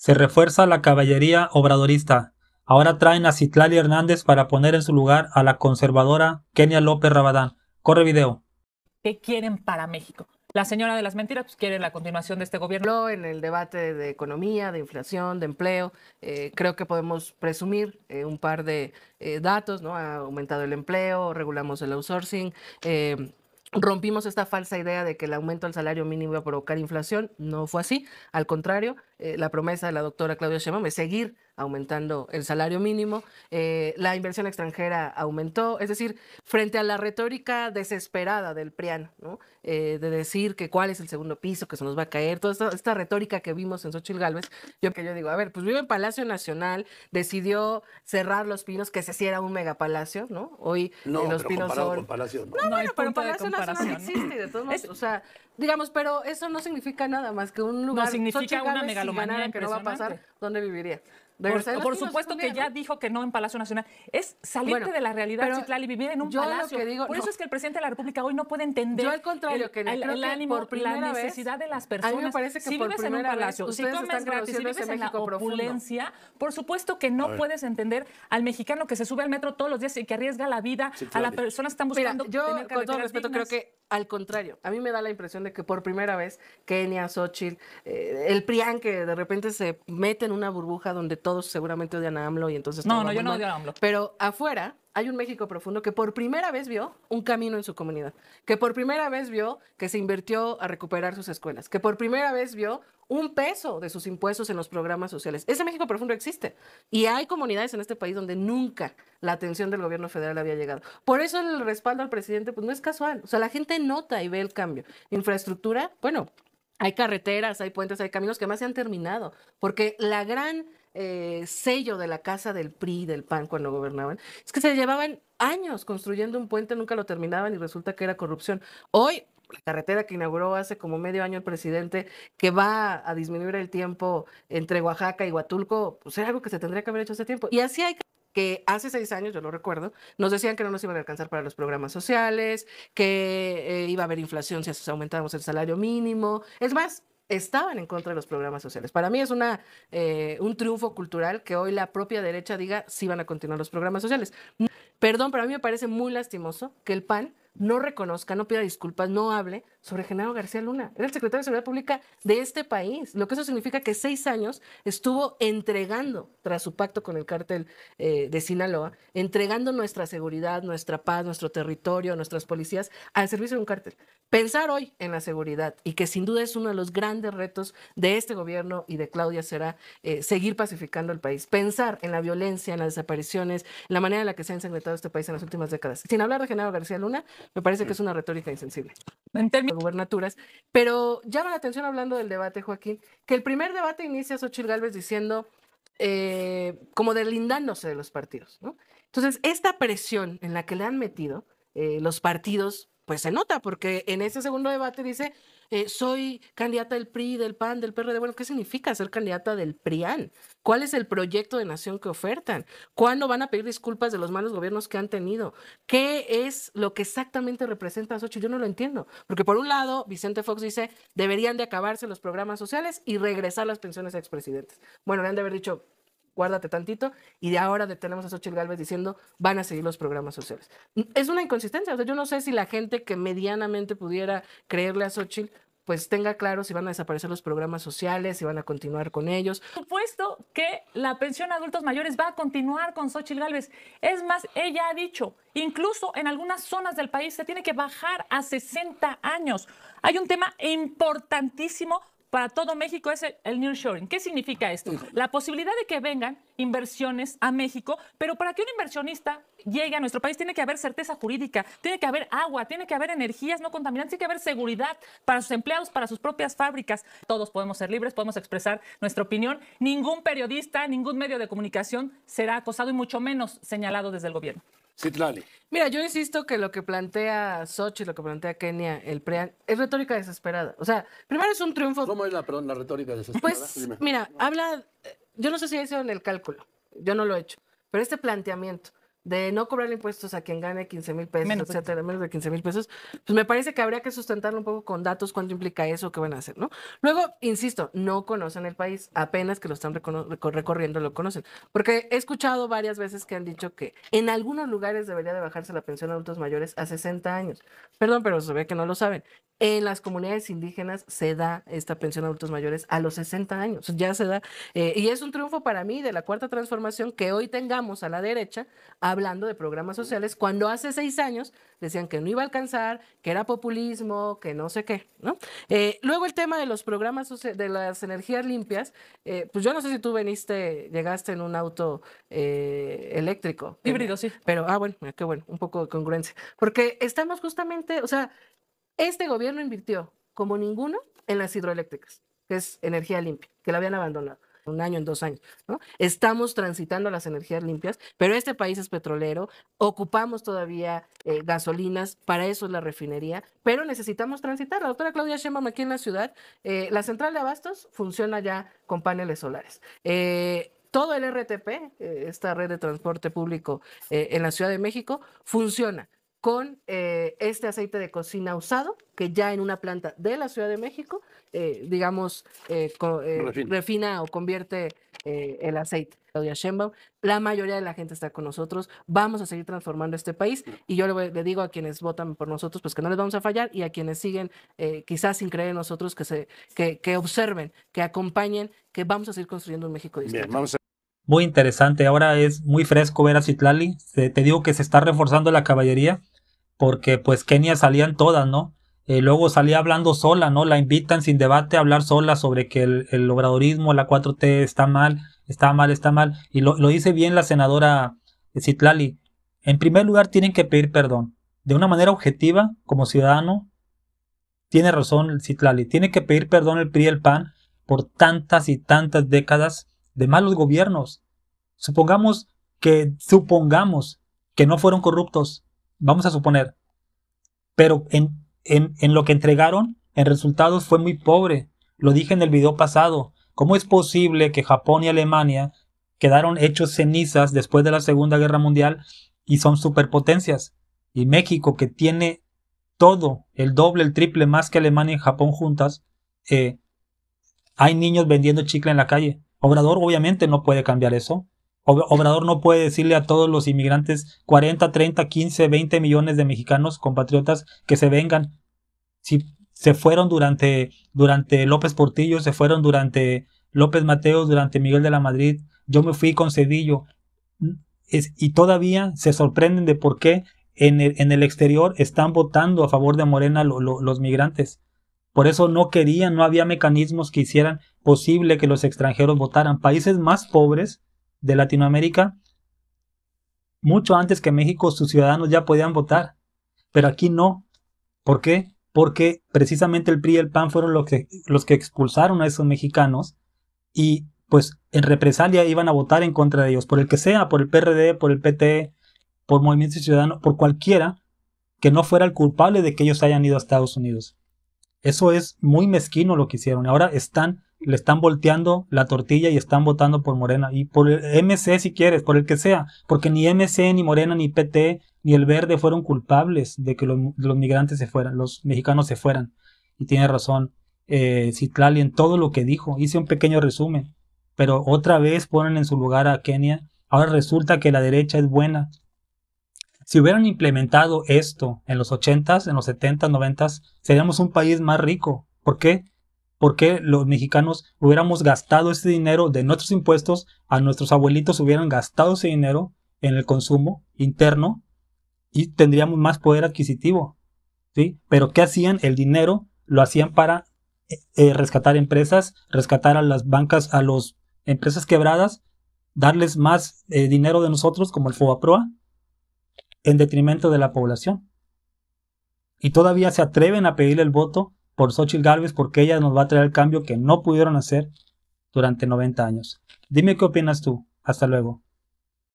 Se refuerza la caballería obradorista. Ahora traen a Citlali Hernández para poner en su lugar a la conservadora Kenia López Rabadán. Corre video. ¿Qué quieren para México? La señora de las mentiras pues, quiere la continuación de este gobierno. En el debate de economía, de inflación, de empleo, creo que podemos presumir un par de datos, ¿no? Ha aumentado el empleo, regulamos el outsourcing, rompimos esta falsa idea de que el aumento del salario mínimo iba a provocar inflación. No fue así. Al contrario, la promesa de la doctora Claudia Sheinbaum es seguir aumentando el salario mínimo. La inversión extranjera aumentó. Es decir, frente a la retórica desesperada del PRIAN, ¿no? De decir que cuál es el segundo piso, que se nos va a caer, toda esta retórica que vimos en Xóchitl Gálvez, yo digo, a ver, pues vive en Palacio Nacional, decidió cerrar Los Pinos, que se hiciera un megapalacio, ¿no? Hoy Los Pinos son... Con Palacio, No, bueno, pero Palacio Nacional existe, de todos modos, o sea, digamos, pero eso no significa nada más que un lugar... No significa una megalomanía que no va a pasar, ¿dónde viviría? Por supuesto que ya dijo que no en Palacio Nacional. Es salirte de la realidad, Citlali, vivir en un palacio. Por eso es que el presidente de la República hoy no puede entender yo al contrario, el ánimo, la necesidad de las personas. A mí me parece que si vives en un palacio, si comes gratis, si vives en la opulencia, por supuesto que no puedes entender al mexicano que se sube al metro todos los días y que arriesga la vida, a las personas que están buscando yo, tener con todo respeto, dignas. creo que al contrario, a mí me da la impresión de que por primera vez Kenia, Xóchitl, el PRIAN que de repente se mete en una burbuja donde todos seguramente odian a AMLO y entonces... No, yo no odio a AMLO. Pero afuera hay un México profundo que por primera vez vio un camino en su comunidad, que por primera vez vio que se invirtió a recuperar sus escuelas, que por primera vez vio un peso de sus impuestos en los programas sociales. Ese México profundo existe. Y hay comunidades en este país donde nunca la atención del gobierno federal había llegado. Por eso el respaldo al presidente pues no es casual. O sea, la gente nota y ve el cambio. Infraestructura, bueno, hay carreteras, hay puentes, hay caminos que más se han terminado. Porque la gran sello de la casa del PRI, del PAN cuando gobernaban, es que se llevaban años construyendo un puente, nunca lo terminaban y resulta que era corrupción. Hoy la carretera que inauguró hace como medio año el presidente, que va a disminuir el tiempo entre Oaxaca y Huatulco, pues era algo que se tendría que haber hecho hace tiempo. Y así hay que hace 6 años, yo lo recuerdo, nos decían que no nos iban a alcanzar para los programas sociales, que iba a haber inflación si aumentábamos el salario mínimo. Es más, estaban en contra de los programas sociales. Para mí es un triunfo cultural que hoy la propia derecha diga si van a continuar los programas sociales. Perdón, pero a mí me parece muy lastimoso que el PAN no reconozca, no pida disculpas, no hable sobre Genaro García Luna. Era el secretario de Seguridad Pública de este país. Lo que eso significa que 6 años estuvo entregando, tras su pacto con el cártel de Sinaloa, entregando nuestra seguridad, nuestra paz, nuestro territorio, nuestras policías al servicio de un cártel. Pensar hoy en la seguridad y que sin duda es uno de los grandes retos de este gobierno y de Claudia será seguir pacificando el país. Pensar en la violencia, en las desapariciones, en la manera en la que se ha ensangrentado este país en las últimas décadas. Sin hablar de Genaro García Luna, me parece que es una retórica insensible. En términos de gubernaturas, pero llama la atención hablando del debate, Joaquín, que el primer debate inicia Xóchitl Gálvez diciendo, como deslindándose de los partidos, ¿no? Entonces, esta presión en la que le han metido los partidos, pues se nota, porque en ese segundo debate dice, soy candidata del PRI, del PAN, del PRD. Bueno, ¿qué significa ser candidata del PRIAN? ¿Cuál es el proyecto de nación que ofertan? ¿Cuándo van a pedir disculpas de los malos gobiernos que han tenido? ¿Qué es lo que exactamente representa a Xóchitl? Yo no lo entiendo. Porque por un lado, Vicente Fox dice, deberían de acabarse los programas sociales y regresar las pensiones a expresidentes. Bueno, le han de haber dicho, guárdate tantito, y de ahora tenemos a Xóchitl Gálvez diciendo, van a seguir los programas sociales. Es una inconsistencia, o sea, yo no sé si la gente que medianamente pudiera creerle a Xóchitl, pues tenga claro si van a desaparecer los programas sociales, si van a continuar con ellos. Por supuesto que la pensión a adultos mayores va a continuar con Xóchitl Gálvez. Es más, ella ha dicho, incluso en algunas zonas del país se tiene que bajar a 60 años. Hay un tema importantísimo para todo México, es el nearshoring. ¿Qué significa esto? La posibilidad de que vengan inversiones a México, pero para que un inversionista llegue a nuestro país tiene que haber certeza jurídica, tiene que haber agua, tiene que haber energías no contaminantes, tiene que haber seguridad para sus empleados, para sus propias fábricas. Todos podemos ser libres, podemos expresar nuestra opinión. Ningún periodista, ningún medio de comunicación será acosado y mucho menos señalado desde el gobierno. Citlali. Mira, yo insisto que lo que plantea Xóchitl, lo que plantea Kenia, el PRIAN, es retórica desesperada. O sea, primero es un triunfo. ¿Cómo es la retórica desesperada? Pues, Dime. mira, habla, yo no sé si hicieron el cálculo, yo no lo he hecho, pero este planteamiento de no cobrar impuestos a quien gane 15,000 pesos, Menos. etcétera, menos de 15,000 pesos, pues me parece que habría que sustentarlo un poco con datos, cuánto implica eso, qué van a hacer, ¿no? Luego, insisto, no conocen el país, apenas que lo están recorriendo lo conocen, porque he escuchado varias veces que han dicho que en algunos lugares debería de bajarse la pensión a adultos mayores a 60 años. Perdón, pero se ve que no lo saben. En las comunidades indígenas se da esta pensión a adultos mayores a los 60 años, ya se da, y es un triunfo para mí de la Cuarta Transformación que hoy tengamos a la derecha hablando de programas sociales, cuando hace 6 años decían que no iba a alcanzar, que era populismo, que no sé qué, ¿no? Luego el tema de los programas de las energías limpias, pues yo no sé si tú llegaste en un auto eléctrico. Híbrido, sí. Pero, bueno, qué bueno, un poco de congruencia. Porque estamos justamente, o sea, este gobierno invirtió como ninguno en las hidroeléctricas, que es energía limpia, que la habían abandonado. 1 año, en 2 años, ¿no? Estamos transitando a las energías limpias, pero este país es petrolero, ocupamos todavía gasolinas, para eso es la refinería, pero necesitamos transitar. La doctora Claudia Sheinbaum aquí en la ciudad, la central de abastos funciona ya con paneles solares. Todo el RTP, esta red de transporte público en la Ciudad de México, funciona con este aceite de cocina usado, que ya en una planta de la Ciudad de México, digamos, refina o convierte el aceite. Claudia Sheinbaum, la mayoría de la gente está con nosotros, vamos a seguir transformando este país, y yo le digo a quienes votan por nosotros, pues que no les vamos a fallar, y a quienes siguen quizás sin creer en nosotros, que observen, que acompañen, que vamos a seguir construyendo un México distinto. Bien, vamos a... Muy interesante, ahora es muy fresco ver a Citlali. Te digo que se está reforzando la caballería, porque pues Kenia salían todas, ¿no? Luego salía hablando sola, ¿no? La invitan sin debate a hablar sola sobre que el obradorismo, la 4T está mal, está mal, está mal. Y lo dice bien la senadora Citlali. En primer lugar, tienen que pedir perdón. De una manera objetiva, como ciudadano, tiene razón Citlali. Tiene que pedir perdón el PRI y el PAN por tantas y tantas décadas de malos gobiernos. Supongamos que no fueron corruptos. Vamos a suponer. Pero en lo que entregaron, en resultados fue muy pobre. Lo dije en el video pasado. ¿Cómo es posible que Japón y Alemania quedaron hechos cenizas después de la Segunda Guerra Mundial y son superpotencias? Y México, que tiene todo, el doble, el triple más que Alemania y Japón juntas, hay niños vendiendo chicle en la calle. Obrador obviamente no puede cambiar eso. Obrador no puede decirle a todos los inmigrantes, 40, 30, 15, 20 millones de mexicanos compatriotas, que se vengan. Si se fueron durante López Portillo, se fueron durante López Mateos, durante Miguel de la Madrid, yo me fui con Cedillo. Y todavía se sorprenden de por qué en el exterior están votando a favor de Morena los migrantes. Por eso no había mecanismos que hicieran posible que los extranjeros votaran. Países más pobres de Latinoamérica, mucho antes que México, sus ciudadanos ya podían votar, pero aquí no. ¿Por qué? Porque precisamente el PRI y el PAN fueron los que expulsaron a esos mexicanos, y pues en represalia iban a votar en contra de ellos, por el que sea, por el PRD, por el PT, por Movimiento Ciudadano, por cualquiera que no fuera el culpable de que ellos hayan ido a Estados Unidos. Eso es muy mezquino lo que hicieron. Ahora le están volteando la tortilla y están votando por Morena. Y por el MC si quieres, por el que sea. Porque ni MC, ni Morena, ni PT, ni el Verde fueron culpables de que los migrantes se fueran, los mexicanos se fueran. Y tiene razón Citlali en todo lo que dijo. Hice un pequeño resumen. Pero otra vez ponen en su lugar a Kenia. Ahora resulta que la derecha es buena. Si hubieran implementado esto en los 80s, en los 70s, 90s, seríamos un país más rico. ¿Por qué? Porque los mexicanos hubiéramos gastado ese dinero de nuestros impuestos, a nuestros abuelitos hubieran gastado ese dinero en el consumo interno y tendríamos más poder adquisitivo, ¿sí? Pero ¿qué hacían? El dinero lo hacían para rescatar empresas, rescatar a las bancas, a las empresas quebradas, darles más dinero de nosotros, como el FOBAPROA, en detrimento de la población. Y todavía se atreven a pedirle el voto por Xóchitl Gálvez, porque ella nos va a traer el cambio que no pudieron hacer durante 90 años. Dime qué opinas tú. Hasta luego.